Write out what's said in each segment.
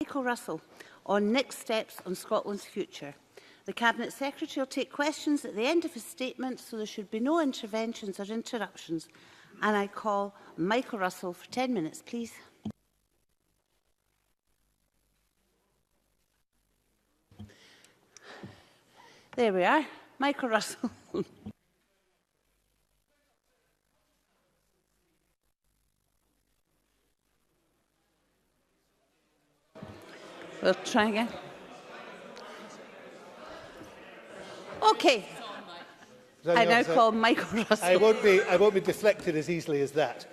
Michael Russell on next steps on Scotland's future. The Cabinet Secretary will take questions at the end of his statement, so there should be no interventions or interruptions. And I call Michael Russell for 10 minutes, please. There we are. Michael Russell. We'll try again. Okay. I now call Michael Russell. I won't be deflected as easily as that.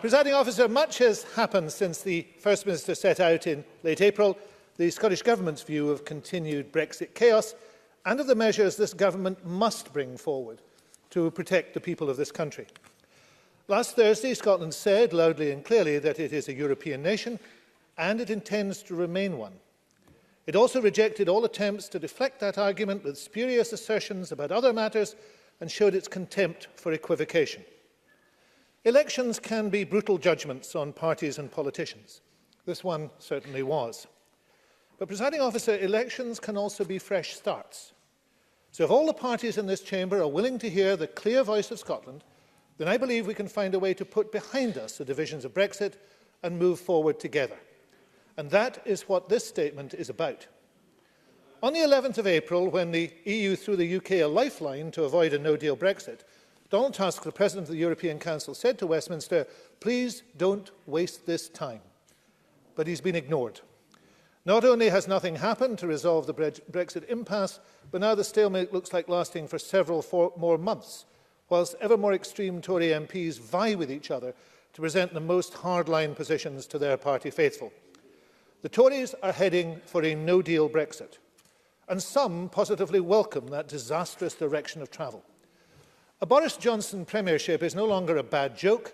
Presiding Officer, much has happened since the First Minister set out in late April the Scottish Government's view of continued Brexit chaos and of the measures this Government must bring forward to protect the people of this country. Last Thursday, Scotland said loudly and clearly that it is a European nation and it intends to remain one. It also rejected all attempts to deflect that argument with spurious assertions about other matters and showed its contempt for equivocation. Elections can be brutal judgments on parties and politicians. This one certainly was. But, Presiding Officer, elections can also be fresh starts. So if all the parties in this chamber are willing to hear the clear voice of Scotland, then I believe we can find a way to put behind us the divisions of Brexit and move forward together. And that is what this statement is about. On the 11th of April, when the EU threw the UK a lifeline to avoid a no-deal Brexit, Donald Tusk, the President of the European Council, said to Westminster, "Please don't waste this time." But he's been ignored. Not only has nothing happened to resolve the Brexit impasse, but now the stalemate looks like lasting for several more months, whilst ever more extreme Tory MPs vie with each other to present the most hardline positions to their party faithful. The Tories are heading for a no-deal Brexit, and some positively welcome that disastrous direction of travel. A Boris Johnson premiership is no longer a bad joke,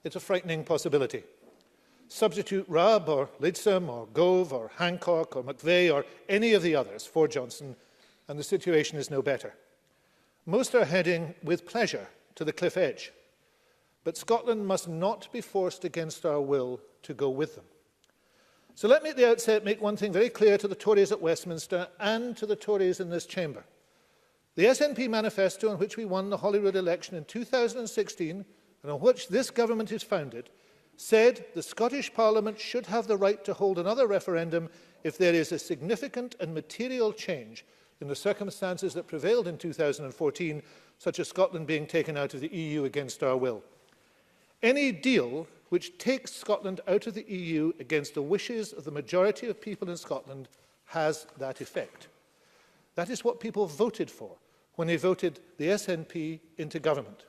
it's a frightening possibility. Substitute Rubb or Lidsom or Gove or Hancock or McVeigh or any of the others for Johnson, and the situation is no better. Most are heading with pleasure to the cliff edge, but Scotland must not be forced against our will to go with them. So let me at the outset make one thing very clear to the Tories at Westminster and to the Tories in this chamber. The SNP manifesto on which we won the Holyrood election in 2016 and on which this government is founded said the Scottish Parliament should have the right to hold another referendum if there is a significant and material change in the circumstances that prevailed in 2014, such as Scotland being taken out of the EU against our will. Any deal which takes Scotland out of the EU against the wishes of the majority of people in Scotland has that effect. That is what people voted for when they voted the SNP into government.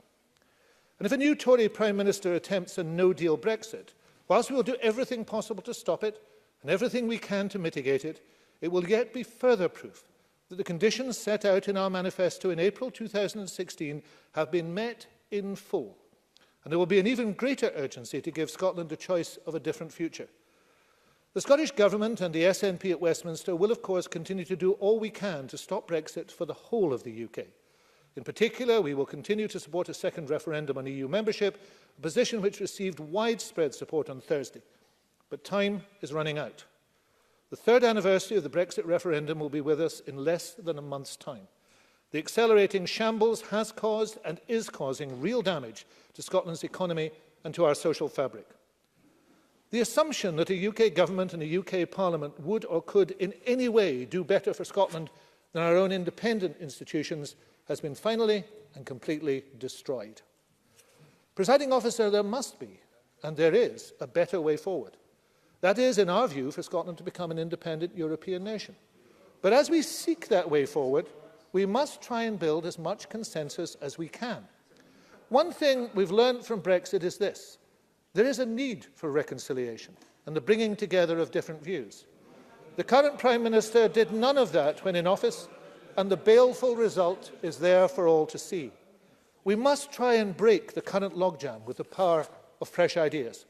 And if a new Tory Prime Minister attempts a no-deal Brexit, whilst we will do everything possible to stop it and everything we can to mitigate it, it will yet be further proof that the conditions set out in our manifesto in April 2016 have been met in full. And there will be an even greater urgency to give Scotland a choice of a different future. The Scottish Government and the SNP at Westminster will, of course, continue to do all we can to stop Brexit for the whole of the UK. In particular, we will continue to support a second referendum on EU membership, a position which received widespread support on Thursday. But time is running out. The third anniversary of the Brexit referendum will be with us in less than a month's time. The accelerating shambles has caused and is causing real damage to Scotland's economy and to our social fabric. The assumption that a UK government and a UK Parliament would or could in any way do better for Scotland than our own independent institutions has been finally and completely destroyed. Presiding Officer, there must be, and there is, a better way forward. That is, in our view, for Scotland to become an independent European nation. But as we seek that way forward, we must try and build as much consensus as we can. One thing we've learned from Brexit is this: there is a need for reconciliation and the bringing together of different views. The current Prime Minister did none of that when in office, and the baleful result is there for all to see. We must try and break the current logjam with the power of fresh ideas.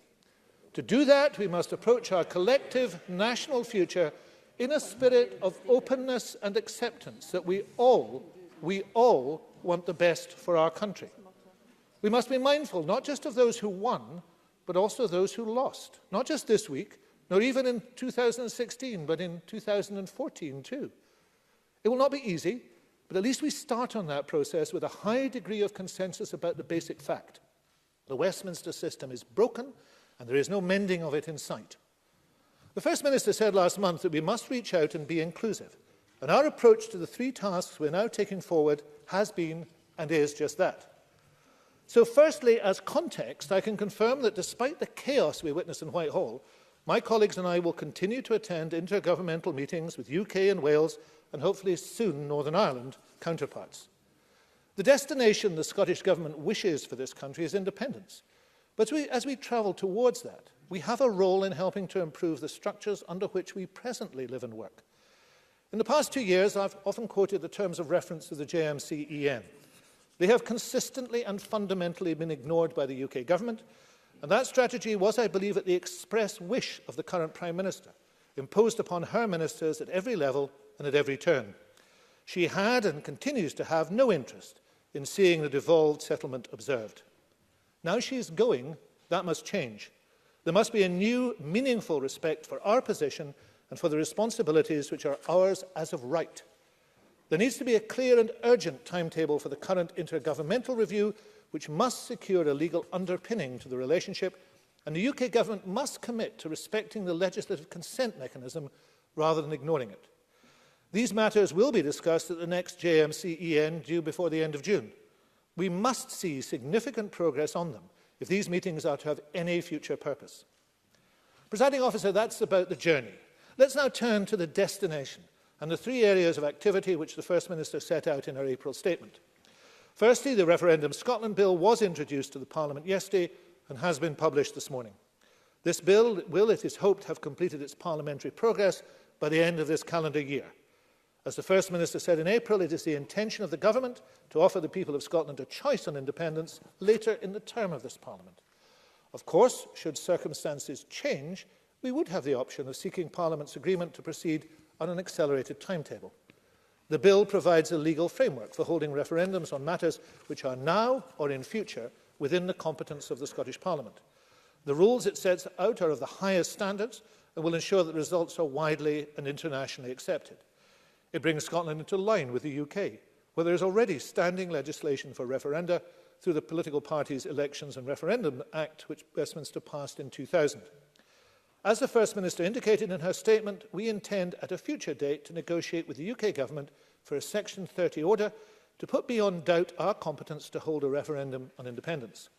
To do that, we must approach our collective national future in a spirit of openness and acceptance that we all want the best for our country. We must be mindful not just of those who won, but also those who lost, not just this week, nor even in 2016, but in 2014 too. It will not be easy, but at least we start on that process with a high degree of consensus about the basic fact. The Westminster system is broken, and there is no mending of it in sight. The First Minister said last month that we must reach out and be inclusive, and our approach to the three tasks we're now taking forward has been and is just that. So firstly, as context, I can confirm that despite the chaos we witnessed in Whitehall, my colleagues and I will continue to attend intergovernmental meetings with UK and Wales and hopefully soon Northern Ireland counterparts. The destination the Scottish Government wishes for this country is independence. But as we travel towards that, we have a role in helping to improve the structures under which we presently live and work. In the past 2 years, I've often quoted the terms of reference to the JMC-EN. They have consistently and fundamentally been ignored by the UK Government, and that strategy was, I believe, at the express wish of the current Prime Minister, imposed upon her ministers at every level and at every turn. She had and continues to have no interest in seeing the devolved settlement observed. Now she is going, that must change. There must be a new, meaningful respect for our position and for the responsibilities which are ours as of right. There needs to be a clear and urgent timetable for the current intergovernmental review, which must secure a legal underpinning to the relationship, and the UK Government must commit to respecting the legislative consent mechanism rather than ignoring it. These matters will be discussed at the next JMC-EN due before the end of June. We must see significant progress on them if these meetings are to have any future purpose. Presiding Officer, that's about the journey. Let's now turn to the destination and the three areas of activity which the First Minister set out in her April statement. Firstly, the Referendum Scotland Bill was introduced to the Parliament yesterday and has been published this morning. This bill will, it is hoped, have completed its parliamentary progress by the end of this calendar year. As the First Minister said in April, it is the intention of the Government to offer the people of Scotland a choice on independence later in the term of this Parliament. Of course, should circumstances change, we would have the option of seeking Parliament's agreement to proceed on an accelerated timetable. The bill provides a legal framework for holding referendums on matters which are now or in future within the competence of the Scottish Parliament. The rules it sets out are of the highest standards and will ensure that results are widely and internationally accepted. It brings Scotland into line with the UK, where there is already standing legislation for referenda through the Political Parties Elections and Referendum Act, which Westminster passed in 2000. As the First Minister indicated in her statement, we intend at a future date to negotiate with the UK Government for a Section 30 order to put beyond doubt our competence to hold a referendum on independence.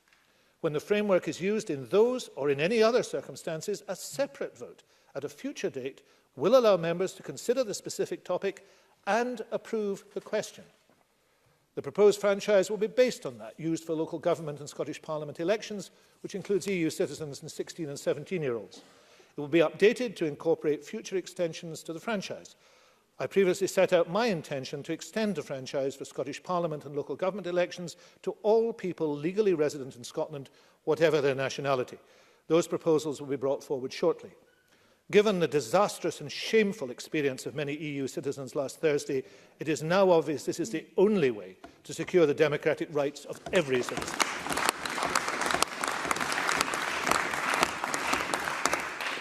When the framework is used in those or in any other circumstances, a separate vote at a future date will allow members to consider the specific topic and approve the question. The proposed franchise will be based on that, used for local government and Scottish Parliament elections, which includes EU citizens and 16 and 17-year-olds. It will be updated to incorporate future extensions to the franchise. I previously set out my intention to extend the franchise for Scottish Parliament and local government elections to all people legally resident in Scotland, whatever their nationality. Those proposals will be brought forward shortly. Given the disastrous and shameful experience of many EU citizens last Thursday, it is now obvious this is the only way to secure the democratic rights of every citizen.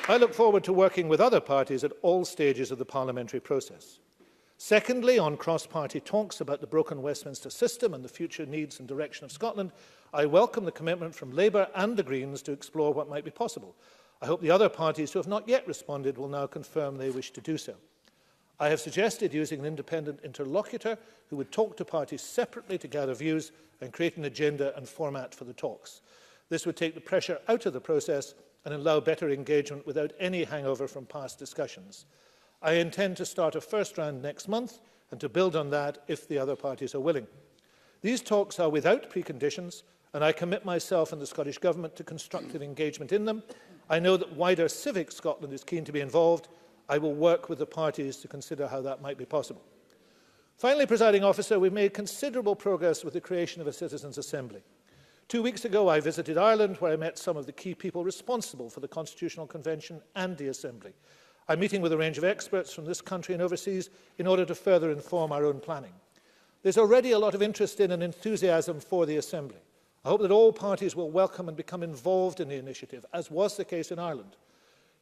I look forward to working with other parties at all stages of the parliamentary process. Secondly, on cross-party talks about the broken Westminster system and the future needs and direction of Scotland, I welcome the commitment from Labour and the Greens to explore what might be possible. I hope the other parties who have not yet responded will now confirm they wish to do so. I have suggested using an independent interlocutor who would talk to parties separately to gather views and create an agenda and format for the talks. This would take the pressure out of the process and allow better engagement without any hangover from past discussions. I intend to start a first round next month and to build on that if the other parties are willing. These talks are without preconditions, and I commit myself and the Scottish Government to constructive engagement in them. I know that wider Civic Scotland is keen to be involved. I will work with the parties to consider how that might be possible. Finally, Presiding Officer, we've made considerable progress with the creation of a Citizens' Assembly. 2 weeks ago, I visited Ireland, where I met some of the key people responsible for the Constitutional Convention and the Assembly. I'm meeting with a range of experts from this country and overseas in order to further inform our own planning. There's already a lot of interest in and enthusiasm for the Assembly. I hope that all parties will welcome and become involved in the initiative, as was the case in Ireland.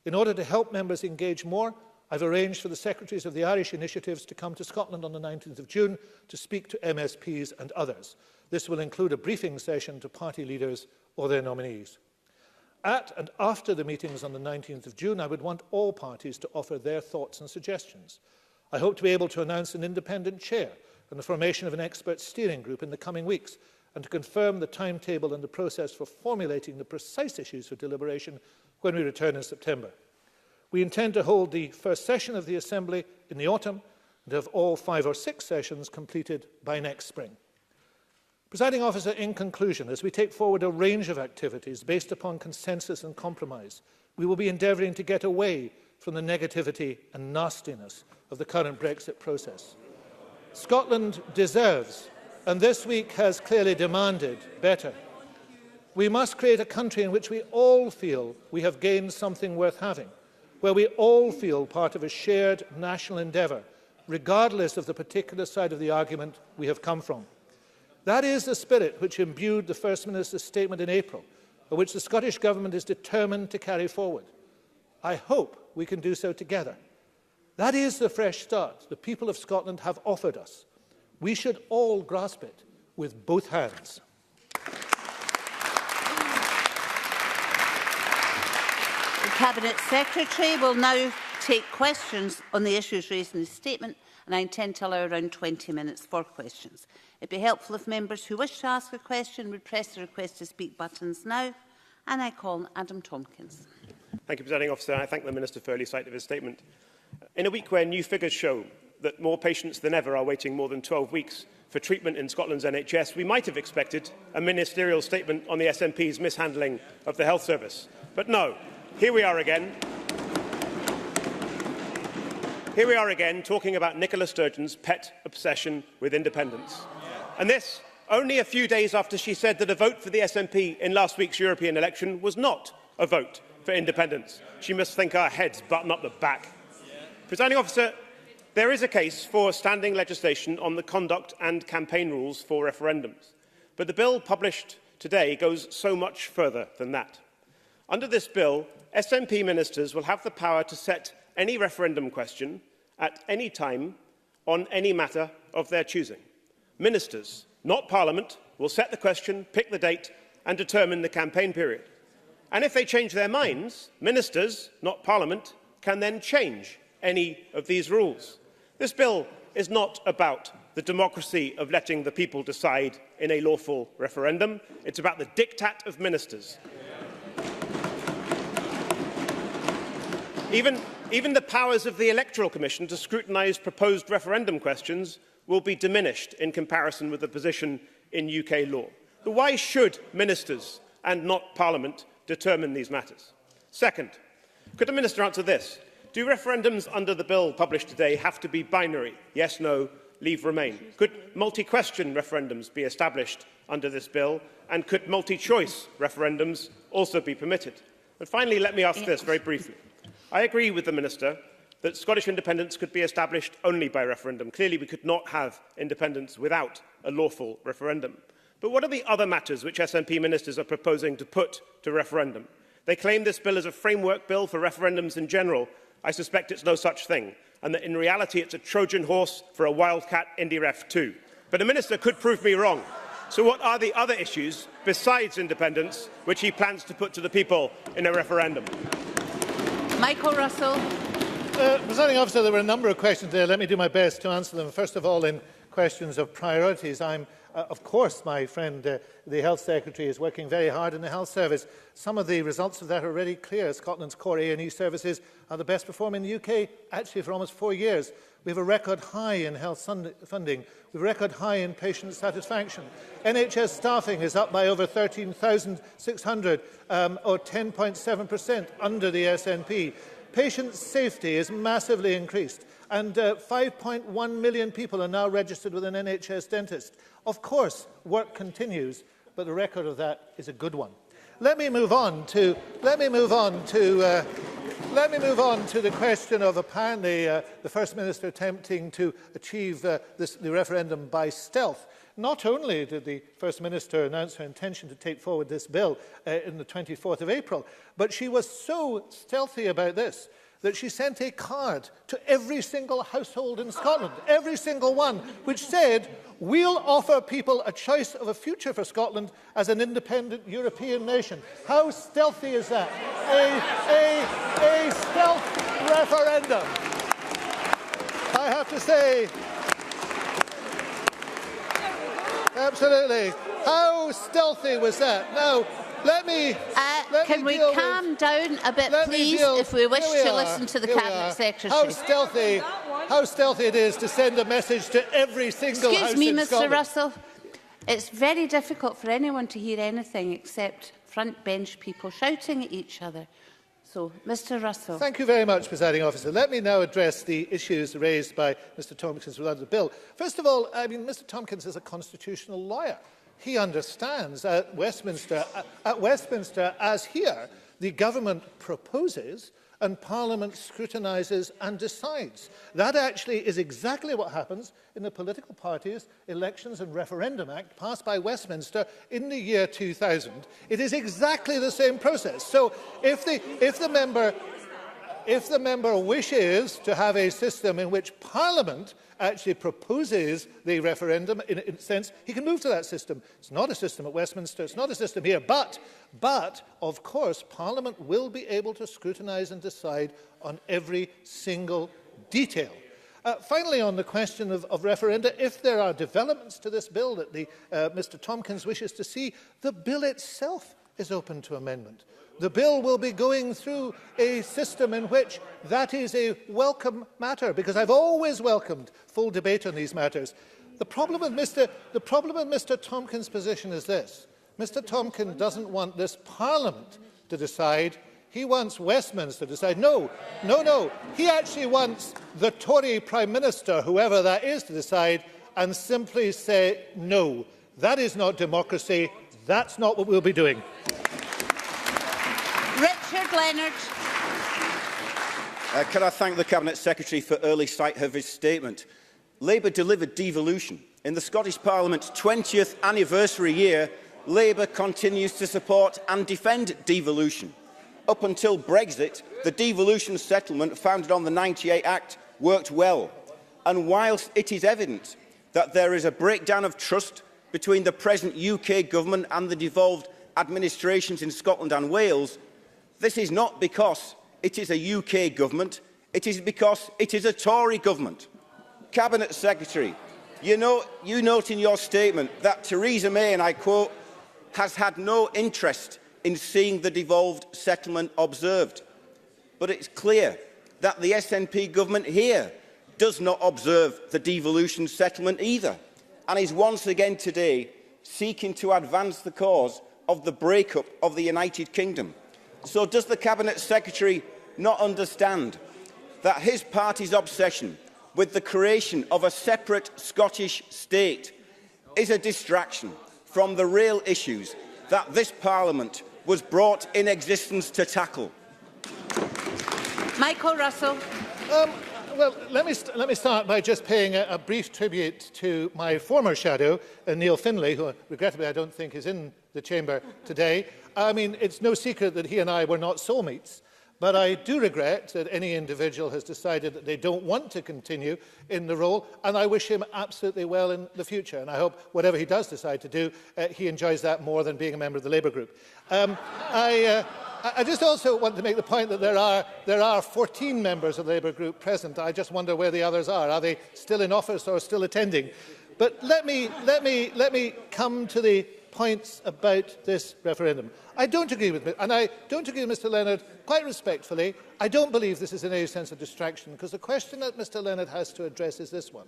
In order to help members engage more, I've arranged for the secretaries of the Irish initiatives to come to Scotland on the 19th of June to speak to MSPs and others. This will include a briefing session to party leaders or their nominees. At and after the meetings on the 19th of June, I would want all parties to offer their thoughts and suggestions. I hope to be able to announce an independent chair and the formation of an expert steering group in the coming weeks, and to confirm the timetable and the process for formulating the precise issues for deliberation when we return in September. We intend to hold the first session of the Assembly in the autumn and have all 5 or 6 sessions completed by next spring. Presiding Officer, in conclusion, as we take forward a range of activities based upon consensus and compromise, we will be endeavouring to get away from the negativity and nastiness of the current Brexit process. Scotland deserves, and this week has clearly demanded, better. We must create a country in which we all feel we have gained something worth having, where we all feel part of a shared national endeavour, regardless of the particular side of the argument we have come from. That is the spirit which imbued the First Minister's statement in April, and which the Scottish Government is determined to carry forward. I hope we can do so together. That is the fresh start the people of Scotland have offered us. We should all grasp it with both hands. The Cabinet Secretary will now take questions on the issues raised in the statement, and I intend to allow around 20 minutes for questions. It would be helpful if members who wish to ask a question would press the request to speak buttons now, and I call on Adam Tompkins. Thank you, Presiding Officer. I thank the Minister for early sight of his statement. In a week where new figures show that more patients than ever are waiting more than 12 weeks for treatment in Scotland's NHS, we might have expected a ministerial statement on the SNP's mishandling of the health service. But no, here we are again. Here we are again talking about Nicola Sturgeon's pet obsession with independence. And this only a few days after she said that a vote for the SNP in last week's European election was not a vote for independence. She must think our heads button up the back. Presiding Officer, there is a case for standing legislation on the conduct and campaign rules for referendums. But the bill published today goes so much further than that. Under this bill, SNP ministers will have the power to set any referendum question at any time on any matter of their choosing. Ministers, not Parliament, will set the question, pick the date and determine the campaign period. And if they change their minds, ministers, not Parliament, can then change any of these rules. This bill is not about the democracy of letting the people decide in a lawful referendum. It's about the diktat of ministers. Even the powers of the Electoral Commission to scrutinise proposed referendum questions will be diminished in comparison with the position in UK law. But why should ministers and not Parliament determine these matters? Second, could the Minister answer this? Do referendums under the bill published today have to be binary? Yes, no, leave remain. Could multi-question referendums be established under this bill? And could multi-choice referendums also be permitted? And finally, let me ask this very briefly. I agree with the Minister that Scottish independence could be established only by referendum. Clearly, we could not have independence without a lawful referendum. But what are the other matters which SNP ministers are proposing to put to referendum? They claim this bill is a framework bill for referendums in general. I suspect it's no such thing, and that in reality it's a Trojan horse for a wildcat IndyRef 2. But the Minister could prove me wrong. So what are the other issues, besides independence, which he plans to put to the people in a referendum? Michael Russell. Presiding Officer, there were a number of questions there. Let me do my best to answer them. First of all, in questions of priorities, of course, my friend, the Health Secretary, is working very hard in the Health Service. Some of the results of that are already clear. Scotland's core A&E services are the best performing in the UK, actually, for almost 4 years. We have a record high in health funding. We have a record high in patient satisfaction. NHS staffing is up by over 13,600, or 10.7% under the SNP. Patient safety is massively increased, and 5.1 million people are now registered with an NHS dentist. Of course, work continues, but the record of that is a good one. Let me move on to let me move on to the question of apparently the First Minister attempting to achieve the referendum by stealth. Not only did the First Minister announce her intention to take forward this bill in the 24th of April, but she was so stealthy about this that she sent a card to every single household in Scotland, every single one, which said, "We'll offer people a choice of a future for Scotland as an independent European nation." How stealthy is that? A stealth referendum. I have to say, absolutely. How stealthy was that? Now, can we calm down a bit, please, if we wish to listen to the Cabinet Secretary? How stealthy it is to send a message to every single house in Scotland. Excuse me, Mr Russell. It's very difficult for anyone to hear anything except front bench people shouting at each other. So, Mr Russell. Thank you very much, Presiding Officer. Let me now address the issues raised by Mr Tompkins regarding the bill. First of all, Mr Tompkins is a constitutional lawyer. He understands at Westminster, as here, the government proposes and Parliament scrutinises and decides. That actually is exactly what happens in the Political Parties Elections and Referendum Act passed by Westminster in the year 2000. It is exactly the same process. So if the member wishes to have a system in which Parliament actually proposes the referendum, in a sense, he can move to that system. It's not a system at Westminster, it's not a system here, but of course, Parliament will be able to scrutinise and decide on every single detail. Finally, on the question of referenda, if there are developments to this bill that Mr Tompkins wishes to see, the bill itself is open to amendment. The bill will be going through a system in which that is a welcome matter, because I've always welcomed full debate on these matters. The problem with Mr Tompkins' position is this. Mr Tompkins doesn't want this Parliament to decide. He wants Westminster to decide. No. He actually wants the Tory Prime Minister, whoever that is, to decide and simply say no. That is not democracy. That's not what we'll be doing. Richard Leonard. Can I thank the Cabinet Secretary for early sight of his statement? Labour delivered devolution. In the Scottish Parliament's 20th anniversary year, Labour continues to support and defend devolution. Up until Brexit, the devolution settlement founded on the 98 Act worked well. And whilst it is evident that there is a breakdown of trust between the present UK government and the devolved administrations in Scotland and Wales, this is not because it is a UK government, it is because it is a Tory government. Cabinet Secretary, you note in your statement that Theresa May, and I quote, has had no interest in seeing the devolved settlement observed. But it's clear that the SNP government here does not observe the devolution settlement either, and is once again today seeking to advance the cause of the breakup of the United Kingdom. So does the Cabinet Secretary not understand that his party's obsession with the creation of a separate Scottish state is a distraction from the real issues that this Parliament was brought in existence to tackle? Michael Russell. Well, let me start by just paying a brief tribute to my former shadow, Neil Findlay, who regrettably I don't think is in the chamber today. I mean, it's no secret that he and I were not soulmates, but I do regret that any individual has decided that they don't want to continue in the role, and I wish him absolutely well in the future. And I hope whatever he does decide to do, he enjoys that more than being a member of the Labour group. I just also want to make the point that there are 14 members of the Labour group present. I just wonder where the others are. Are they still in office or still attending? But let me come to the points about this referendum. I don't agree with Mr Leonard, quite respectfully. I don't believe this is in any sense a distraction, because the question that Mr Leonard has to address is this one.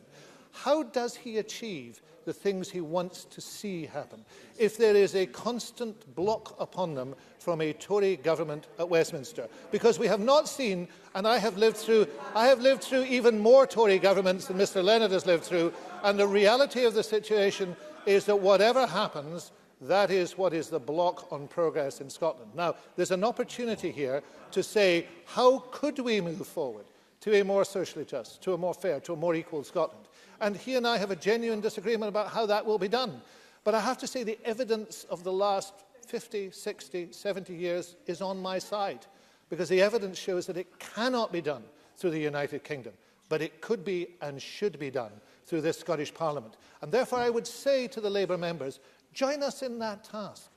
How does he achieve the things he wants to see happen if there is a constant block upon them from a Tory government at Westminster? Because we have not seen, and I have lived through even more Tory governments than Mr Leonard has lived through, and the reality of the situation is that whatever happens, That is what is the block on progress in Scotland. Now, there's an opportunity here to say, how could we move forward to a more socially just, to a more fair, to a more equal Scotland? And he and I have a genuine disagreement about how that will be done. But I have to say the evidence of the last 50, 60, 70 years is on my side, because the evidence shows that it cannot be done through the United Kingdom, but it could be and should be done through this Scottish Parliament. And therefore I would say to the Labour members, join us in that task,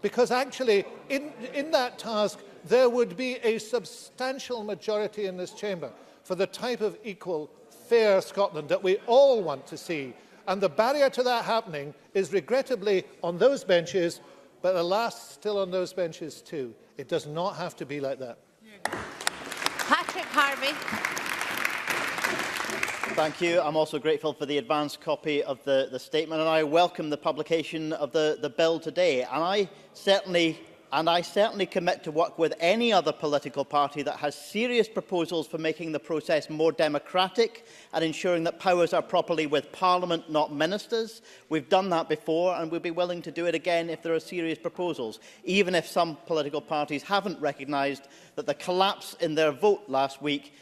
because actually in that task there would be a substantial majority in this chamber for the type of equal, fair Scotland that we all want to see. And the barrier to that happening is regrettably on those benches, but alas, still on those benches too. It does not have to be like that. Patrick Harvey. Thank you. I'm also grateful for the advanced copy of the statement, and I welcome the publication of the bill today. And I certainly commit to work with any other political party that has serious proposals for making the process more democratic and ensuring that powers are properly with Parliament, not ministers. We've done that before, and we'll be willing to do it again if there are serious proposals, even if some political parties haven't recognised that the collapse in their vote last week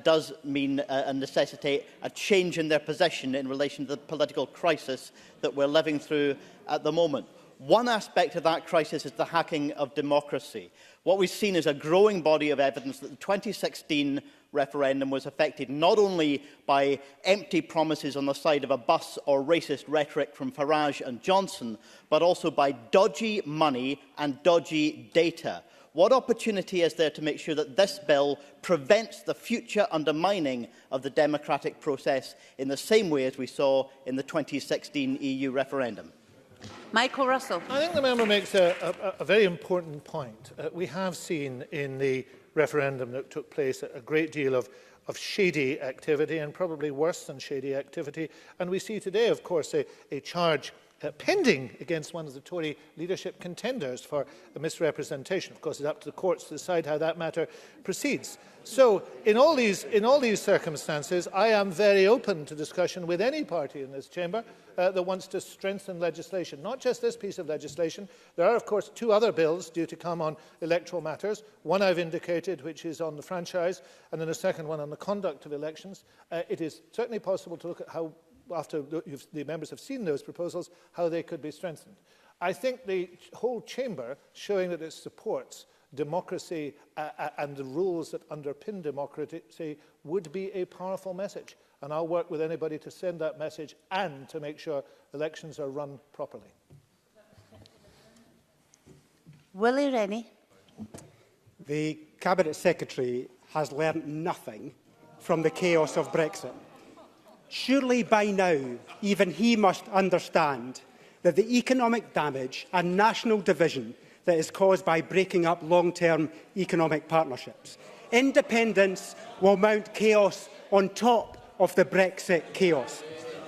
does mean and necessitate a change in their position in relation to the political crisis that we're living through at the moment. One aspect of that crisis is the hacking of democracy. What we've seen is a growing body of evidence that the 2016 referendum was affected not only by empty promises on the side of a bus or racist rhetoric from Farage and Johnson, but also by dodgy money and dodgy data. What opportunity is there to make sure that this bill prevents the future undermining of the democratic process in the same way as we saw in the 2016 EU referendum? Michael Russell. I think the member makes a very important point. We have seen in the referendum that took place a great deal of shady activity, and probably worse than shady activity. And we see today, of course, a charge pending against one of the Tory leadership contenders for a misrepresentation. Of course, it's up to the courts to decide how that matter proceeds. So, in all these circumstances, I am very open to discussion with any party in this chamber that wants to strengthen legislation. Not just this piece of legislation. There are, of course, two other bills due to come on electoral matters. One I've indicated, which is on the franchise, and then a second one on the conduct of elections. It is certainly possible to look at how, after the members have seen those proposals, how they could be strengthened. I think the whole chamber, showing that it supports democracy and the rules that underpin democracy, would be a powerful message. And I'll work with anybody to send that message and to make sure elections are run properly. Willie Rennie. The Cabinet Secretary has learnt nothing from the chaos of Brexit. Surely by now, even he must understand that the economic damage and national division that is caused by breaking up long-term economic partnerships. Independence will mount chaos on top of the Brexit chaos.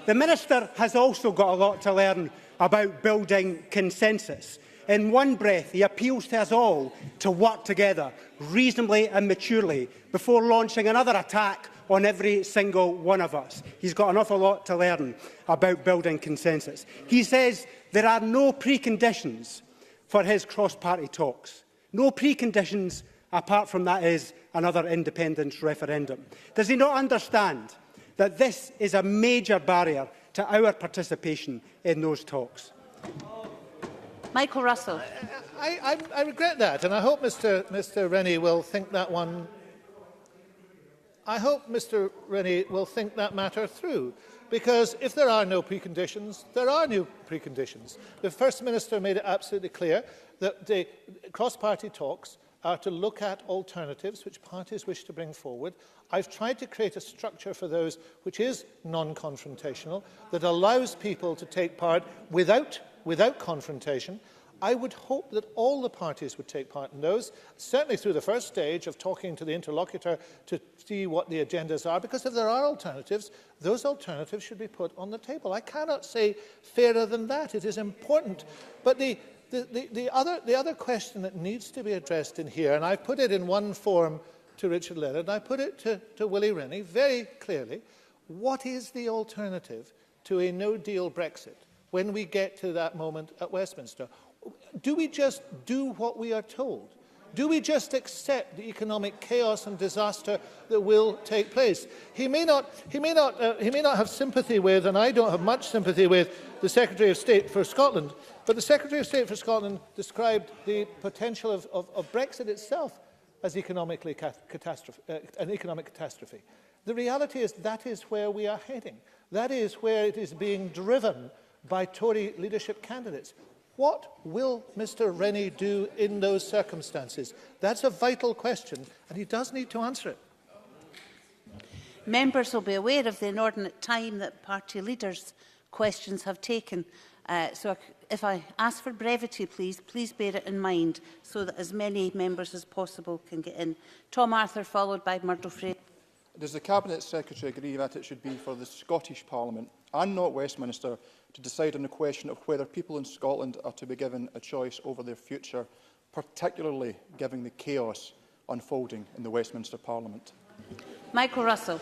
The Minister has also got a lot to learn about building consensus. In one breath, he appeals to us all to work together reasonably and maturely before launching another attack on every single one of us. He's got an awful lot to learn about building consensus. He says there are no preconditions for his cross-party talks. No preconditions apart from that is another independence referendum. Does he not understand that this is a major barrier to our participation in those talks? Michael Russell. I regret that, and I hope Mr. Rennie will think that one. I hope Mr. Rennie will think that matter through, because if there are no preconditions, there are no preconditions. The First Minister made it absolutely clear that the cross-party talks are to look at alternatives which parties wish to bring forward. I've tried to create a structure for those which is non-confrontational, that allows people to take part without confrontation. I would hope that all the parties would take part in those, certainly through the first stage of talking to the interlocutor to see what the agendas are, because if there are alternatives, those alternatives should be put on the table. I cannot say fairer than that. It is important. But the other question that needs to be addressed in here, and I put it in one form to Richard Leonard, and I put it to Willie Rennie very clearly, what is the alternative to a no-deal Brexit, when we get to that moment at Westminster? Do we just do what we are told? Do we just accept the economic chaos and disaster that will take place? He may not have sympathy with, and I don't have much sympathy with, the Secretary of State for Scotland, but the Secretary of State for Scotland described the potential of Brexit itself as an economic catastrophe. The reality is that is where we are heading. That is where it is being driven by Tory leadership candidates. What will Mr Rennie do in those circumstances? That's a vital question, and he does need to answer it. Members will be aware of the inordinate time that party leaders' questions have taken. So if I ask for brevity, please bear it in mind so that as many members as possible can get in. Tom Arthur, followed by Murdo Fraser. Does the Cabinet Secretary agree that it should be for the Scottish Parliament and not Westminster to decide on the question of whether people in Scotland are to be given a choice over their future, particularly given the chaos unfolding in the Westminster Parliament? Michael Russell.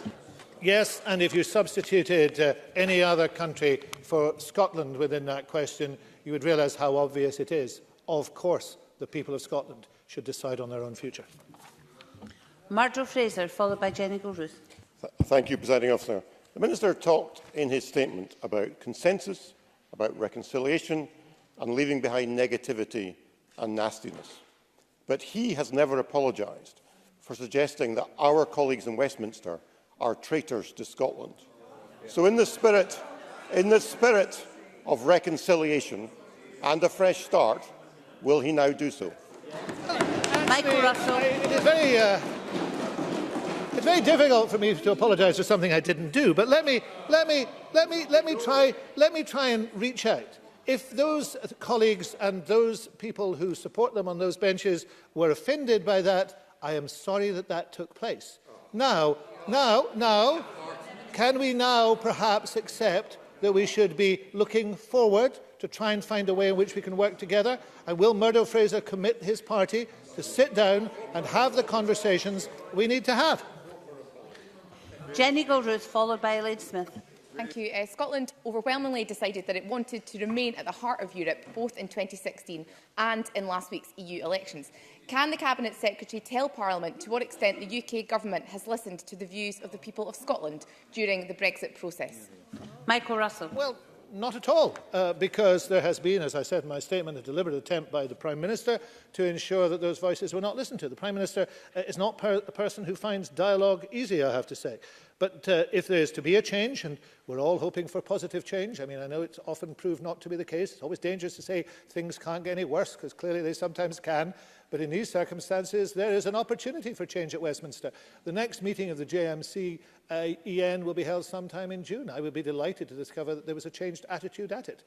Yes, and if you substituted any other country for Scotland within that question, you would realise how obvious it is. Of course, the people of Scotland should decide on their own future. Murdo Fraser, followed by Jenny Gilruth. Thank you, Presiding Officer. The Minister talked in his statement about consensus, about reconciliation and leaving behind negativity and nastiness. But he has never apologised for suggesting that our colleagues in Westminster are traitors to Scotland. So in the spirit of reconciliation and a fresh start, will he now do so? Michael Russell. It's very difficult for me to apologise for something I didn't do, but let me try and reach out. If those colleagues and those people who support them on those benches were offended by that, I am sorry that that took place. Now, can we now perhaps accept that we should be looking forward to try and find a way in which we can work together? And will Murdo Fraser commit his party to sit down and have the conversations we need to have? Jenny Gilruth, followed by Elaine Smith. Thank you. Scotland overwhelmingly decided that it wanted to remain at the heart of Europe, both in 2016 and in last week's EU elections. Can the Cabinet Secretary tell Parliament to what extent the UK Government has listened to the views of the people of Scotland during the Brexit process? Michael Russell. Well, not at all, because there has been, as I said in my statement, a deliberate attempt by the Prime Minister to ensure that those voices were not listened to. The Prime Minister is not a person who finds dialogue easy, I have to say. But if there is to be a change, and we're all hoping for positive change, I mean, I know it's often proved not to be the case. It's always dangerous to say things can't get any worse, because clearly they sometimes can. But in these circumstances, there is an opportunity for change at Westminster. The next meeting of the JMC EN will be held sometime in June. I would be delighted to discover that there was a changed attitude at it.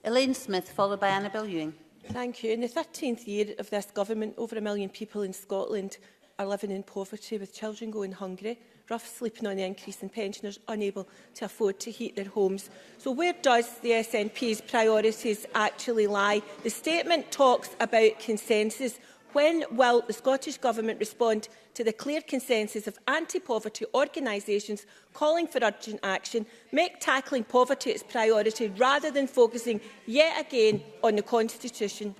Elaine Smith, followed by Annabel Ewing. Thank you. In the 13th year of this government, over 1 million people in Scotland are living in poverty, with children going hungry, rough sleeping on the increase in pensioners unable to afford to heat their homes. So where does the SNP's priorities actually lie? The statement talks about consensus. When will the Scottish Government respond to the clear consensus of anti-poverty organisations calling for urgent action, make tackling poverty its priority rather than focusing yet again on the Constitution?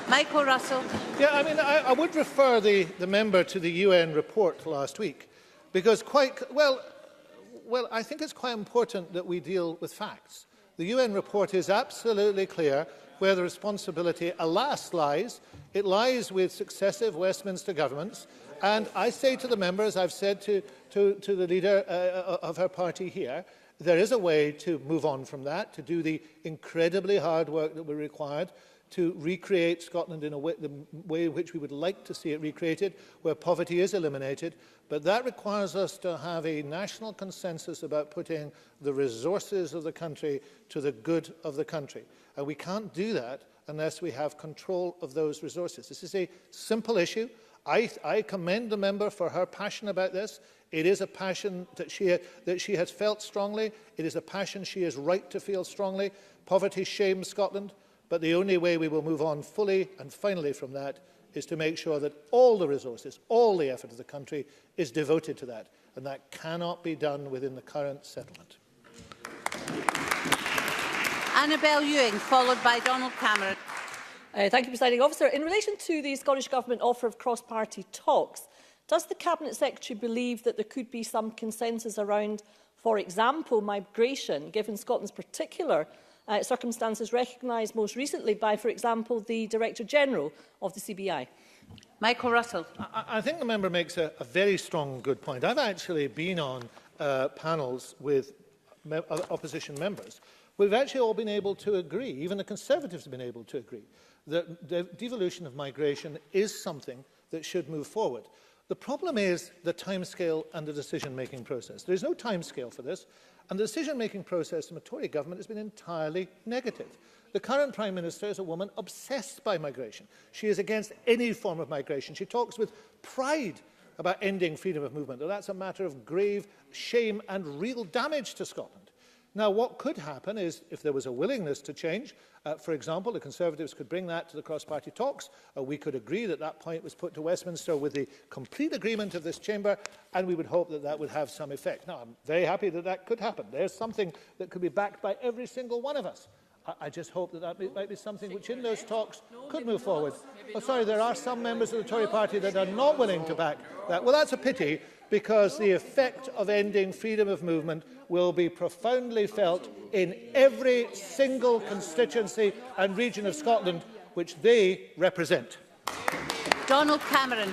Michael Russell. Yeah, I mean, I would refer the member to the UN report last week, because I think it's quite important that we deal with facts. The UN report is absolutely clear where the responsibility, alas, lies. It lies with successive Westminster governments. And I say to the member, as I've said to the leader of her party here, there is a way to move on from that, to do the incredibly hard work that we're required to recreate Scotland in the way in which we would like to see it recreated, where poverty is eliminated. But that requires us to have a national consensus about putting the resources of the country to the good of the country. And we can't do that unless we have control of those resources. This is a simple issue. I commend the member for her passion about this. It is a passion that she has felt strongly. It is a passion she is right to feel strongly. Poverty shames Scotland. But the only way we will move on fully and finally from that is to make sure that all the resources, all the effort of the country is devoted to that. And that cannot be done within the current settlement. Annabel Ewing, followed by Donald Cameron. Thank you, Presiding Officer. In relation to the Scottish Government offer of cross-party talks, does the Cabinet Secretary believe that there could be some consensus around, for example, migration, given Scotland's particular circumstances recognised most recently by, for example, the Director-General of the CBI? Michael Russell. I think the member makes a very strong, good point. I've actually been on panels with opposition members. We've actually all been able to agree, even the Conservatives have been able to agree, that the devolution of migration is something that should move forward. The problem is the timescale and the decision-making process. There is no timescale for this, and the decision-making process from a Tory government has been entirely negative. The current Prime Minister is a woman obsessed by migration. She is against any form of migration. She talks with pride about ending freedom of movement. Well, that's a matter of grave shame and real damage to Scotland. Now, what could happen is, if there was a willingness to change, for example, the Conservatives could bring that to the cross-party talks. We could agree that that point was put to Westminster with the complete agreement of this chamber, and we would hope that that would have some effect. Now, I'm very happy that that could happen. There's something that could be backed by every single one of us. I just hope that that might be something which in those talks could move forward. Oh, sorry, there are some members of the Tory party that are not willing to back that. Well, that's a pity, because the effect of ending freedom of movement will be profoundly felt in every single constituency and region of Scotland which they represent. Donald Cameron.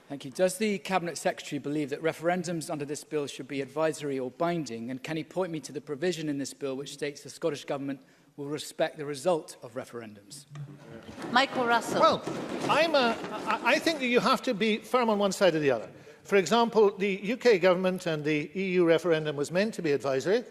Thank you. Does the Cabinet Secretary believe that referendums under this bill should be advisory or binding? And can he point me to the provision in this bill which states the Scottish Government will respect the result of referendums? Michael Russell. Well, I think that you have to be firm on one side or the other. For example, the UK government and the EU referendum was meant to be advisory,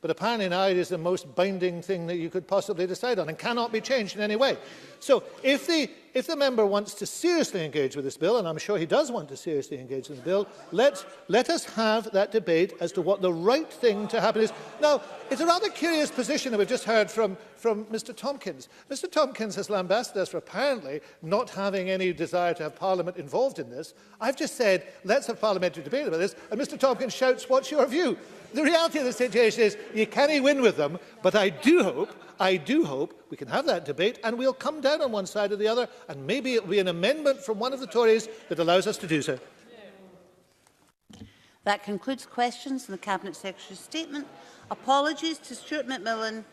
but apparently now it is the most binding thing that you could possibly decide on and cannot be changed in any way. So if the member wants to seriously engage with this bill, and I'm sure he does want to seriously engage with the bill, let us have that debate as to what the right thing to happen is. Now, it's a rather curious position that we've just heard from Mr Tompkins. Mr Tompkins has lambasted us for apparently not having any desire to have Parliament involved in this. I've just said, let's have parliamentary debate about this, and Mr Tompkins shouts, what's your view? The reality of the situation is you can't win with them, but I do hope we can have that debate and we'll come down on one side or the other, and maybe it will be an amendment from one of the Tories that allows us to do so. That concludes questions on the Cabinet Secretary's statement. Apologies to Stuart McMillan,